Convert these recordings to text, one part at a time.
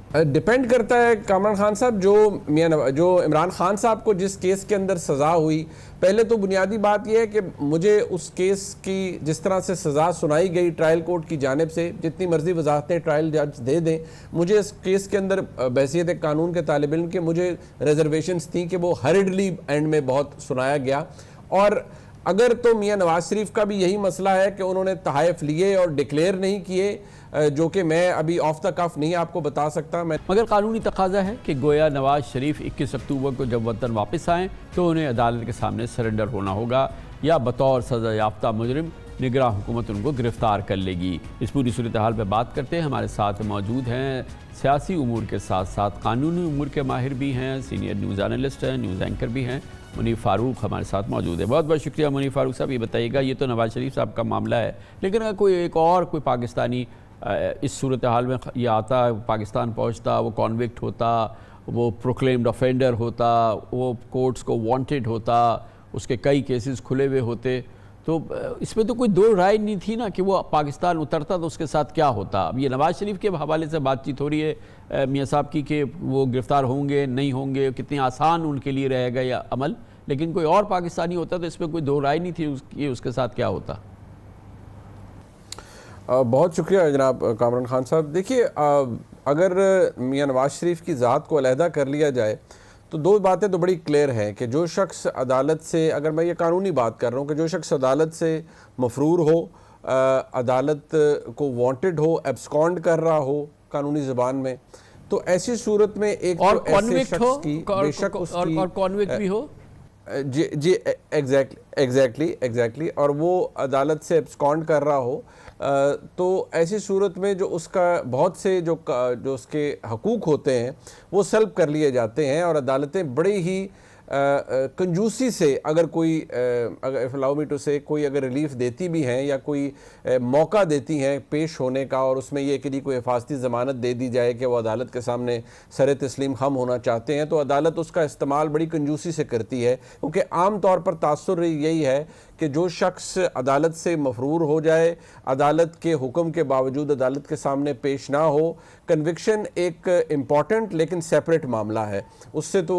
Depend करता है कामरान खान साहब, जो इमरान खान साहब को जिस केस के अंदर सज़ा हुई, पहले तो बुनियादी बात यह है कि मुझे उस केस की जिस तरह से सज़ा सुनाई गई ट्रायल कोर्ट की जानिब से, जितनी मर्जी वजाहतें ट्रायल जज दे दें, मुझे इस केस के अंदर बहसीत एक कानून के तालिब इल्म के मुझे रिजर्वेशंस थी कि वो हरिडली एंड में बहुत सुनाया गया। और अगर तो मियाँ नवाज शरीफ का भी यही मसला है कि उन्होंने तहाइफ लिए और डिक्लेयर नहीं किए, जो कि मैं अभी ऑफ द कफ नहीं आपको बता सकता। मगर कानूनी तकाजा है कि गोया नवाज शरीफ 21 अक्टूबर को जब वतन वापस आएँ तो उन्हें अदालत के सामने सरेंडर होना होगा, या बतौर सज़ा याफ्ता मुजरिम निगरान हुकूमत उनको गिरफ्तार कर लेगी। इस पूरी सूरत हाल पर बात करते हैं। हमारे साथ मौजूद हैं सियासी उमूर के साथ साथ कानूनी उमूर के माहिर भी हैं, सीनियर न्यूज़ एनालिस्ट हैं, न्यूज़ एंकर भी हैं। मुनीफ फ़ारूक हमारे साथ मौजूद है। बहुत बहुत शुक्रिया मुनीफ फ़ारूक साहब। ये बताइएगा, ये तो नवाज शरीफ साहब का मामला है, लेकिन अगर कोई एक और कोई पाकिस्तानी इस सूरत हाल में ये आता, पाकिस्तान पहुंचता, वो कॉन्विक्ट होता, वो प्रोक्लेम्ड ऑफेंडर होता, वो कोर्ट्स को वांटेड होता, उसके कई केसेस खुले हुए होते, तो इसमें तो कोई दो राय नहीं थी ना कि वो पाकिस्तान उतरता तो उसके साथ क्या होता। अब ये नवाज शरीफ के हवाले से बातचीत हो रही है मियाँ साहब की कि वो गिरफ़्तार होंगे नहीं होंगे, कितनी आसान उनके लिए रहेगा या अमल, लेकिन कोई और पाकिस्तानी होता तो इसमें कोई दो राय नहीं थी कि उसके साथ क्या होता। बहुत शुक्रिया जनाब कामरान खान साहब। देखिए, अगर मियाँ नवाज शरीफ की ज़ात को अलहदा कर लिया जाए तो दो बातें तो बड़ी क्लियर हैं कि जो शख्स अदालत से, अगर मैं ये कानूनी बात कर रहा हूँ, कि जो शख्स अदालत से मफरूर हो, अदालत को वांटेड हो, एब्सकॉन्ड कर रहा हो कानूनी ज़बान में, तो ऐसी सूरत में एक और तो ऐसे शख्स की बेशक और कॉन्विक्ट भी हो, जी एग्जैक्टली और वो अदालत से एब्सकॉन्ड कर रहा हो, तो ऐसी सूरत में जो उसका बहुत से जो उसके हकूक़ होते हैं वो सल्ब कर लिए जाते हैं, और अदालतें बड़े ही कंजूसी से, अगर कोई अगर अलाउ मी टू से, कोई अगर रिलीफ देती भी हैं या कोई मौका देती हैं पेश होने का, और उसमें यह कि कोई हिफाजती ज़मानत दे दी जाए कि वो अदालत के सामने सर तस्लीम खम होना चाहते हैं, तो अदालत उसका इस्तेमाल बड़ी कंजूसी से करती है, क्योंकि आम तौर पर तासुर यही है कि जो शख्स अदालत से मफरूर हो जाए, अदालत के हुक्म के बावजूद अदालत के सामने पेश ना हो, कन्विक्शन एक इम्पॉर्टेंट लेकिन सेपरेट मामला है, उससे तो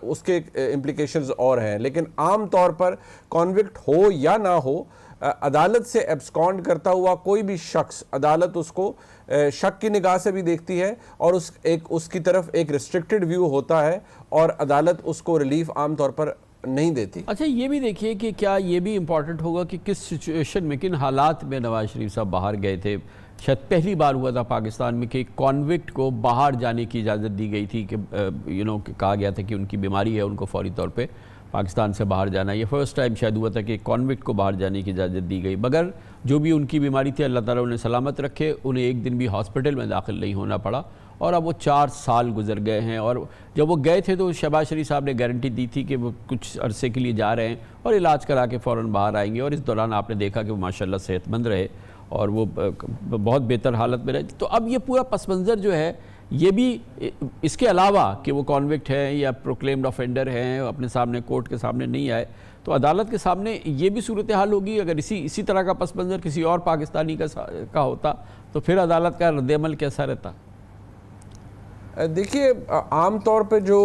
उसके इम्प्लिकेशंस और हैं, लेकिन आम तौर पर कॉन्विक्ट हो या ना हो, अदालत से एब्सकॉन्ड करता हुआ कोई भी शख्स, अदालत उसको शक की निगाह से भी देखती है, और उसकी तरफ एक रिस्ट्रिक्टेड व्यू होता है, और अदालत उसको रिलीफ आम तौर पर नहीं देती। अच्छा, ये भी देखिए कि क्या ये भी इम्पॉर्टेंट होगा कि किस सिचुएशन में, किन हालात में नवाज शरीफ साहब बाहर गए थे। शायद पहली बार हुआ था पाकिस्तान में कि कॉन्विक्ट को बाहर जाने की इजाज़त दी गई थी, कि कहा गया था कि उनकी बीमारी है, उनको फौरी तौर पे पाकिस्तान से बाहर जाना। ये फर्स्ट टाइम शायद हुआ था कि कॉन्विक्ट को बाहर जाने की इजाज़त दी गई, मगर जो भी उनकी बीमारी थी अल्लाह ताला उन्हें सलामत रखे, उन्हें एक दिन भी हॉस्पिटल में दाखिल नहीं होना पड़ा, और अब वो 4 साल गुजर गए हैं। और जब वो गए थे तो शहबाज शरीफ साहब ने गारंटी दी थी कि वो कुछ अरसे के लिए जा रहे हैं और इलाज करा के फ़ौरन बाहर आएंगे, और इस दौरान आपने देखा कि वो माशाल्लाह सेहतमंद रहे और वो बहुत बेहतर हालत में रहे। तो अब ये पूरा पस मंज़र जो है, ये भी इसके अलावा कि वो कॉन्विक्ट हैं या प्रोक्लेम्ड ऑफेंडर हैं, अपने सामने कोर्ट के सामने नहीं आए, तो अदालत के सामने ये भी सूरत हाल होगी। अगर इसी तरह का पस मंज़र किसी और पाकिस्तानी का होता तो फिर अदालत का रद्द-ए-अमल कैसा रहता? देखिए, आम तौर पे जो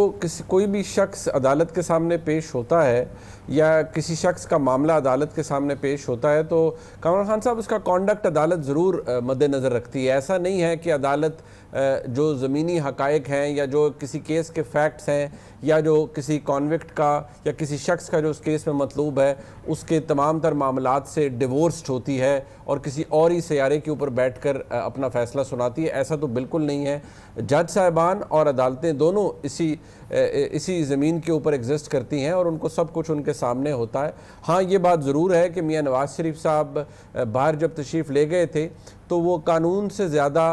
कोई भी शख्स अदालत के सामने पेश होता है या किसी शख्स का मामला अदालत के सामने पेश होता है, तो कामरान खान साहब उसका कॉन्डक्ट अदालत ज़रूर मद्देनज़र रखती है। ऐसा नहीं है कि अदालत जो ज़मीनी हक़ाइक़ हैं या जो किसी केस के फैक्ट्स हैं या जो किसी कॉन्विक्ट का या किसी शख्स का जो उस केस में मतलूब है उसके तमाम तर मामलात से डिवोर्स्ड होती है और किसी और ही सयारे के ऊपर बैठ कर अपना फ़ैसला सुनाती है। ऐसा तो बिल्कुल नहीं है। जज साहिबान और अदालतें दोनों इसी ज़मीन के ऊपर एग्जिस्ट करती हैं और उनको सब कुछ उनके सामने होता है। हाँ, ये बात ज़रूर है कि मियाँ नवाज शरीफ साहब बाहर जब तशरीफ़ ले गए थे तो वो कानून से ज़्यादा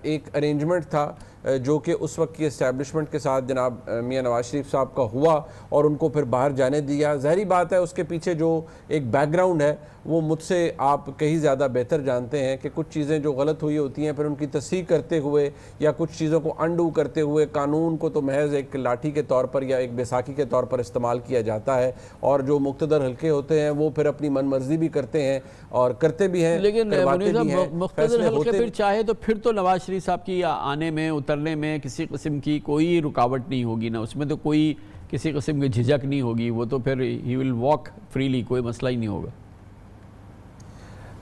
एक अरेंजमेंट था जो कि उस वक्त की इस्टेब्लिशमेंट के साथ जनाब मियाँ नवाज शरीफ साहब का हुआ और उनको फिर बाहर जाने दिया। ज़ाहिरी बात है उसके पीछे जो एक बैकग्राउंड है वो मुझसे आप कहीं ज़्यादा बेहतर जानते हैं कि कुछ चीज़ें जो गलत हुई होती हैं फिर उनकी तस्दीक करते हुए या कुछ चीज़ों को अंडू करते हुए कानून को तो महज एक लाठी के तौर पर या एक बैसाखी के तौर पर इस्तेमाल किया जाता है, और जो मुक़्तदर हल्के होते हैं वो फिर अपनी मनमर्जी भी करते हैं और करते भी हैं, लेकिन मुख्तलिफ हल्के फिर चाहे तो फिर तो नवाज शरीफ साहब की आने में उतरने में किसी किस्म की कोई रुकावट नहीं होगी ना, उसमें तो कोई किसी किस्म की झिझक नहीं होगी, वो तो फिर ही विल वॉक फ्रीली, कोई मसला ही नहीं होगा।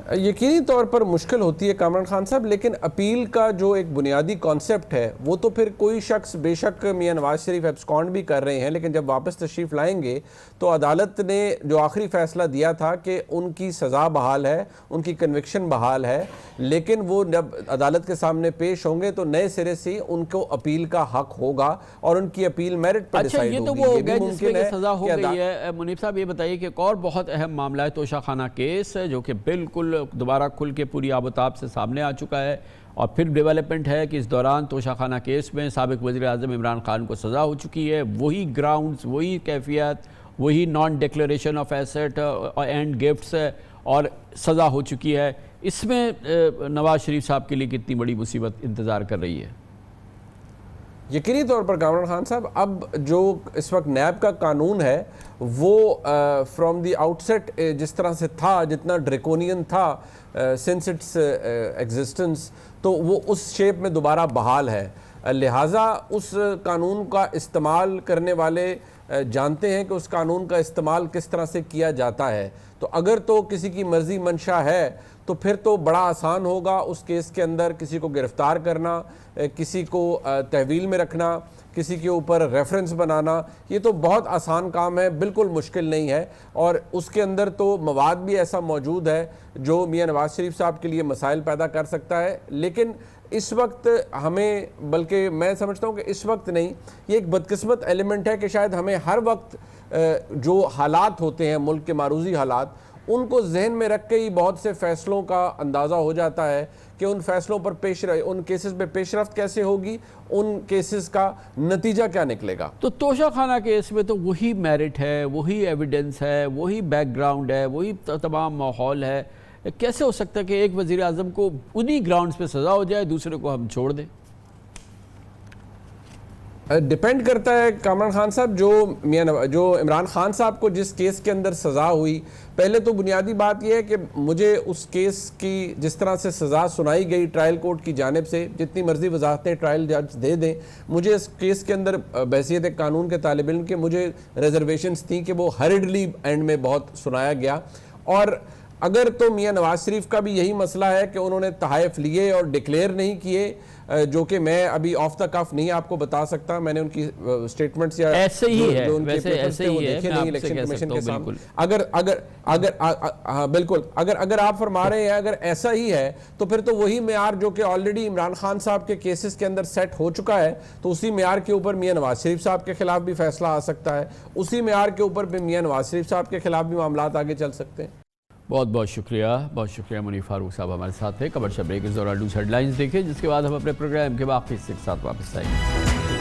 यकीनी तौर पर मुश्किल होती है कामरान खान साहब, लेकिन अपील का जो एक बुनियादी कॉन्सेप्ट है वो तो फिर कोई शख्स बेशक मियां नवाज शरीफ एब्सकॉन्ड भी कर रहे हैं, लेकिन जब वापस तशरीफ़ लाएंगे तो अदालत ने जो आखिरी फ़ैसला दिया था कि उनकी सज़ा बहाल है, उनकी कन्विक्शन बहाल है, लेकिन वो जब अदालत के सामने पेश होंगे तो नए सिरे से उनको अपील का हक होगा और उनकी अपील मेरिट पर अच्छा, ये तो वो हो गया जिसमें सज़ा हो गई है। मुनीब साहब ये बताइए कि एक और बहुत अहम मामला है तोशा खाना केस, जो कि बिल्कुल दोबारा खुल के पूरी आबोताब से सामने आ चुका है, और फिर डेवलपमेंट है कि इस दौरान तोशा खाना केस में साबिक वज़ीर आज़म इमरान खान को सज़ा हो चुकी है। वही ग्राउंड्स, वही कैफियत, वही non declaration of asset and gifts और सज़ा हो चुकी है। इसमें नवाज शरीफ साहब के लिए कितनी बड़ी मुसीबत इंतज़ार कर रही है? यकीनी तौर पर कामरान खान साहब, अब जो इस वक्त नैब का कानून है वो फ्रॉम दी आउटसेट जिस तरह से था, जितना ड्रेकोनियन था सिंस इट्स एग्जिस्टेंस, तो वो उस शेप में दोबारा बहाल है। लिहाजा उस कानून का इस्तेमाल करने वाले जानते हैं कि उस कानून का इस्तेमाल किस तरह से किया जाता है। तो अगर तो किसी की मर्जी मंशा है तो फिर तो बड़ा आसान होगा उस केस के अंदर किसी को गिरफ्तार करना, किसी को तहवील में रखना, किसी के ऊपर रेफरेंस बनाना। ये तो बहुत आसान काम है, बिल्कुल मुश्किल नहीं है, और उसके अंदर तो मवाद भी ऐसा मौजूद है जो मियां नवाज शरीफ साहब के लिए मसाइल पैदा कर सकता है। लेकिन इस वक्त हमें, बल्कि मैं समझता हूँ कि इस वक्त नहीं, ये एक बदकिस्मत एलिमेंट है कि शायद हमें हर वक्त जो हालात होते हैं मुल्क के मारूजी हालात, उनको जहन में रख के ही बहुत से फैसलों का अंदाज़ा हो जाता है कि उन फैसलों पर उन केसेस पे पेशरफ्त कैसे होगी, उन केसेस का नतीजा क्या निकलेगा। तो तोशा खाना केस में तो वही मेरिट है, वही एविडेंस है, वही बैकग्राउंड है, वही तमाम माहौल है। कैसे हो सकता है कि एक वज़ीर आज़म को उन्हीं ग्राउंड्स पे सज़ा हो जाए, दूसरे को हम छोड़ दें? डिपेंड करता है कामरान खान साहब, जो इमरान खान साहब को जिस केस के अंदर सज़ा हुई, पहले तो बुनियादी बात यह है कि मुझे उस केस की जिस तरह से सज़ा सुनाई गई ट्रायल कोर्ट की जानिब से, जितनी मर्जी वजाहतें ट्रायल जज दे दें, मुझे इस केस के अंदर बहसीत कानून के तालिब इल्म के मुझे रिजर्वेशंस थी कि वो हरिडली एंड में बहुत सुनाया गया। और अगर तो मियां नवाज शरीफ का भी यही मसला है कि उन्होंने तहाइफ लिए और डिक्लेयर नहीं किए, जो कि मैं अभी ऑफ द कफ नहीं आपको बता सकता, मैंने उनकी स्टेटमेंट्स या ऐसे ही है, जो उनके वैसे ऐसे ही है, देखे नहीं इलेक्शन कमीशन के सामने। बिल्कुल अगर आप फरमा रहे हैं अगर ऐसा ही है तो फिर तो वही मेयार जो कि ऑलरेडी इमरान खान साहब के केसेस के अंदर सेट हो चुका है, तो उसी मेयार के ऊपर मियां नवाज शरीफ साहब के खिलाफ भी फैसला आ सकता है, उसी मेयार के ऊपर भी मियां नवाज शरीफ साहब के खिलाफ भी मामलात आगे चल सकते हैं। बहुत बहुत शुक्रिया मुनीब फारूक साहब हमारे साथ थे। कमर्शियल ब्रेक के दौरान न्यूज़ हेडलाइंस देखें, जिसके बाद हम अपने प्रोग्राम के बाकी हिस्से के साथ वापस आएंगे।